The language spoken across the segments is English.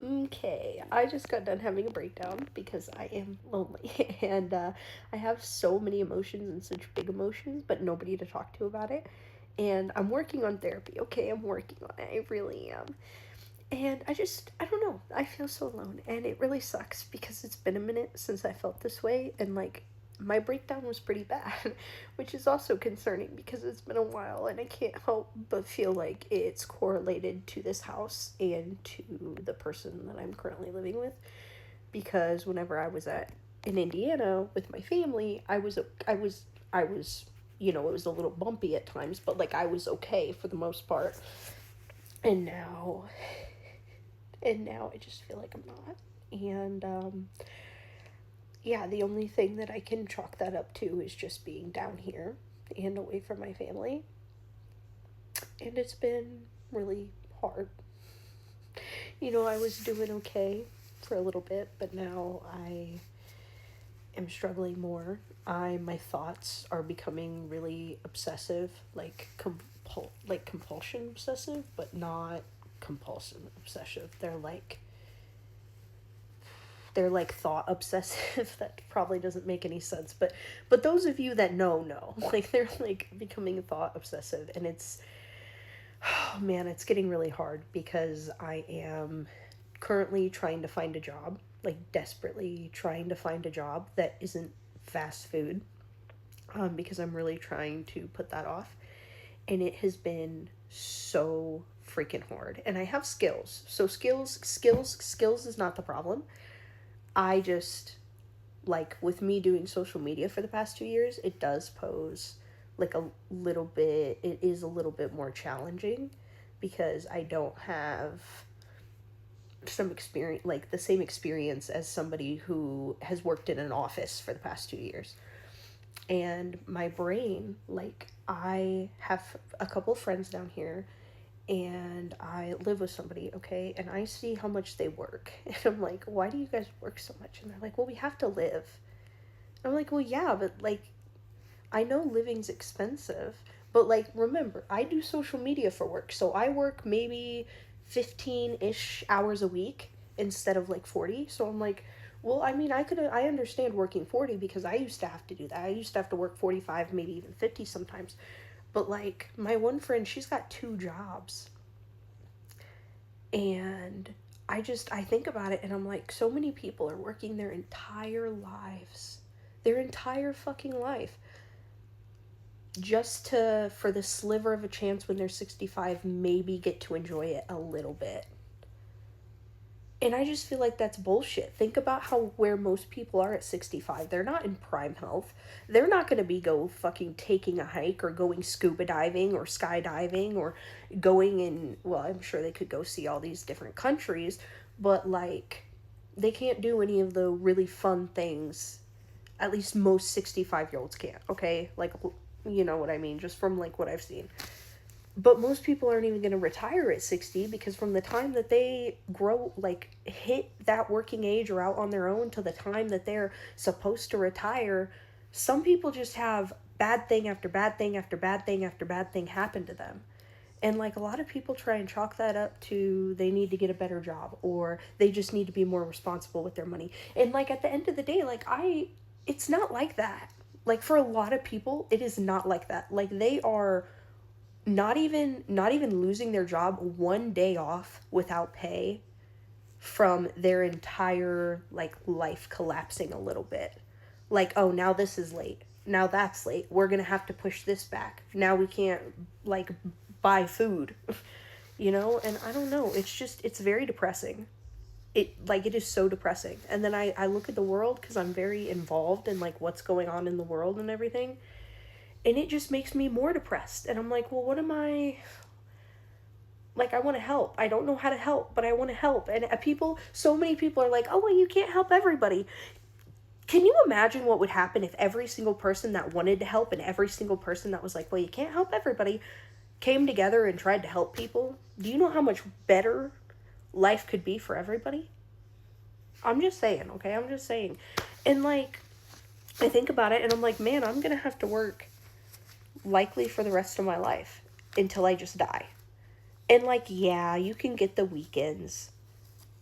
Okay, I just got done having a breakdown because I am lonely and I have so many emotions and such big emotions, but nobody to talk to about it. And I'm working on therapy, okay? I'm working on it. I really am. And I don't know. I feel so alone. And it really sucks because it's been a minute since I felt this way. And like, my breakdown was pretty bad, which is also concerning because it's been a while and I can't help but feel like it's correlated to this house and to the person that I'm currently living with. Because whenever I was in Indiana with my family, I was, it was a little bumpy at times, but like I was okay for the most part. And now I just feel like I'm not. And yeah, the only thing that I can chalk that up to is just being down here and away from my family. And it's been really hard. I was doing okay for a little bit, but now I am struggling more. My thoughts are becoming really obsessive, like compulsion obsessive, but not compulsive obsessive. They're like thought obsessive. That probably doesn't make any sense, but those of you that know like they're like becoming thought obsessive, and it's, oh man, it's getting really hard because I am currently trying to find a job, like desperately trying to find a job that isn't fast food, because I'm really trying to put that off, and it has been so freaking hard. And I have skills, so skills is not the problem. I just, like, with me doing social media for the past 2 years, it does pose like it is a little bit more challenging because I don't have some experience, like the same experience as somebody who has worked in an office for the past 2 years. And my brain, like, I have a couple of friends down here and I live with somebody, okay, and I see how much they work. And I'm like, why do you guys work so much? And they're like, well, we have to live. I'm like, well, yeah, but like, I know living's expensive, but like, remember, I do social media for work, so I work maybe 15 ish hours a week instead of like 40. So I'm like, well, I mean, I understand working 40 because I used to have to do that. I used to have to work 45, maybe even 50 sometimes. But like, my one friend, she's got two jobs. And I think about it and I'm like, so many people are working their entire lives, their entire fucking life, just to, for the sliver of a chance when they're 65, maybe get to enjoy it a little bit. And I just feel like that's bullshit. Think about how where most people are at 65. They're not in prime health. They're not going to be go fucking taking a hike or going scuba diving or skydiving or going in, well, I'm sure they could go see all these different countries, but like they can't do any of the really fun things. At least most 65-year-olds can't, okay? Like, you know what I mean, just from like what I've seen. But most people aren't even going to retire at 60 because from the time that they grow, like hit that working age or out on their own to the time that they're supposed to retire, some people just have bad thing after bad thing after bad thing after bad thing happen to them. And like a lot of people try and chalk that up to they need to get a better job or they just need to be more responsible with their money. And like at the end of the day, it's not like that. Like for a lot of people, it is not like that. Like they are not even losing their job one day off without pay from their entire like life collapsing a little bit. Like, oh, now this is late, now that's late, we're gonna have to push this back, now we can't like buy food. And I don't know, it's very depressing. It is so depressing. And then I look at the world because I'm very involved in like what's going on in the world and everything, and it just makes me more depressed. And I'm like, well, what am I, like, I want to help, I don't know how to help, but I want to help. And so many people are like, oh well, you can't help everybody. Can you imagine what would happen if every single person that wanted to help and every single person that was like, well, you can't help everybody, came together and tried to help people? Do you know how much better life could be for everybody? I'm just saying, okay? I'm just saying. And like, I think about it and I'm like, man, I'm gonna have to work likely for the rest of my life until I just die. And like, yeah, you can get the weekends.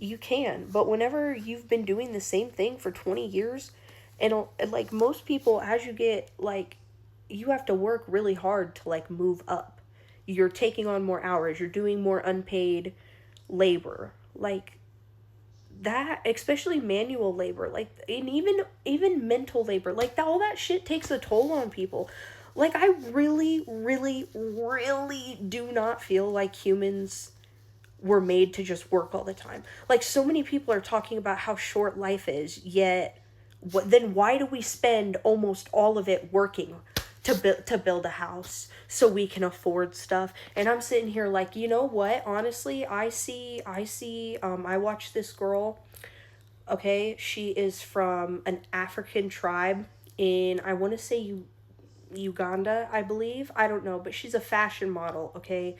You can. But whenever you've been doing the same thing for 20 years, and like most people, as you get, like, you have to work really hard to, like, move up. You're taking on more hours, you're doing more unpaid labor. Like, that, especially manual labor, like, and even mental labor, like, all that shit takes a toll on people. Like, I really, really, really do not feel like humans were made to just work all the time. Like, so many people are talking about how short life is, yet then why do we spend almost all of it working to build a house so we can afford stuff? And I'm sitting here like, you know what? Honestly, I watched this girl. Okay, she is from an African tribe in, I want to say, Uganda, I believe. I don't know, but she's a fashion model. Okay,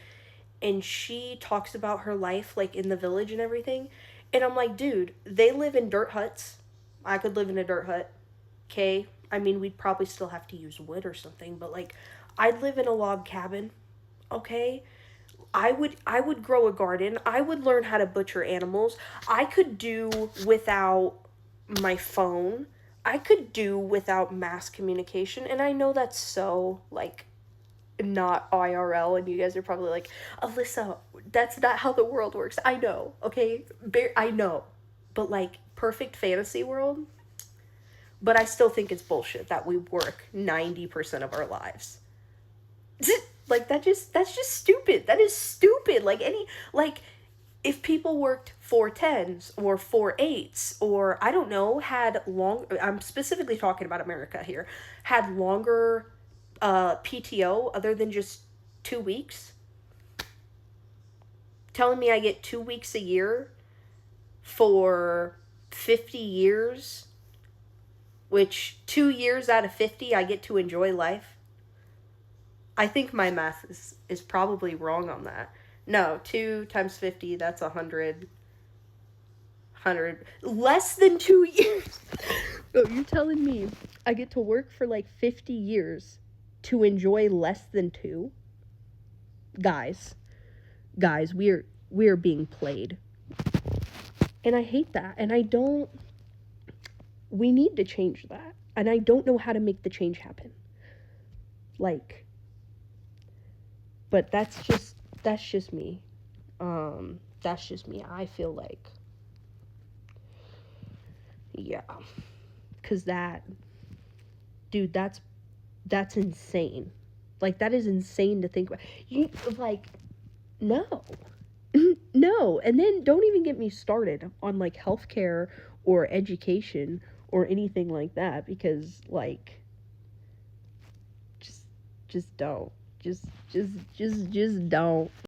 and she talks about her life, like, in the village and everything. And I'm like, dude, they live in dirt huts. I could live in a dirt hut. Okay, I mean, we'd probably still have to use wood or something, but, like, I'd live in a log cabin. Okay, I would grow a garden. I would learn how to butcher animals. I could do without my phone. I could do without mass communication. And I know that's so, like, not IRL, and you guys are probably like, Alyssa, that's not how the world works. I know, okay? I know. But, like, perfect fantasy world? But I still think it's bullshit that we work 90% of our lives. Like, that's just stupid. That is stupid. Like, if people worked 4 10s or 4 8s, or, I don't know, I'm specifically talking about America here, had longer PTO other than just 2 weeks, telling me I get 2 weeks a year for 50 years, which 2 years out of 50 I get to enjoy life. I think my math is probably wrong on that. No, 2 times 50, that's 100. Less than 2 years. Oh, you're telling me I get to work for like 50 years to enjoy less than 2? Guys, we're being played. And I hate that. And we need to change that. And I don't know how to make the change happen. Like, but that's just me. That's just me. I feel like, yeah, cuz dude, that's insane. Like, that is insane to think about. You, like, no. No. And then don't even get me started on, like, healthcare or education or anything like that, because, like, just don't. Just don't.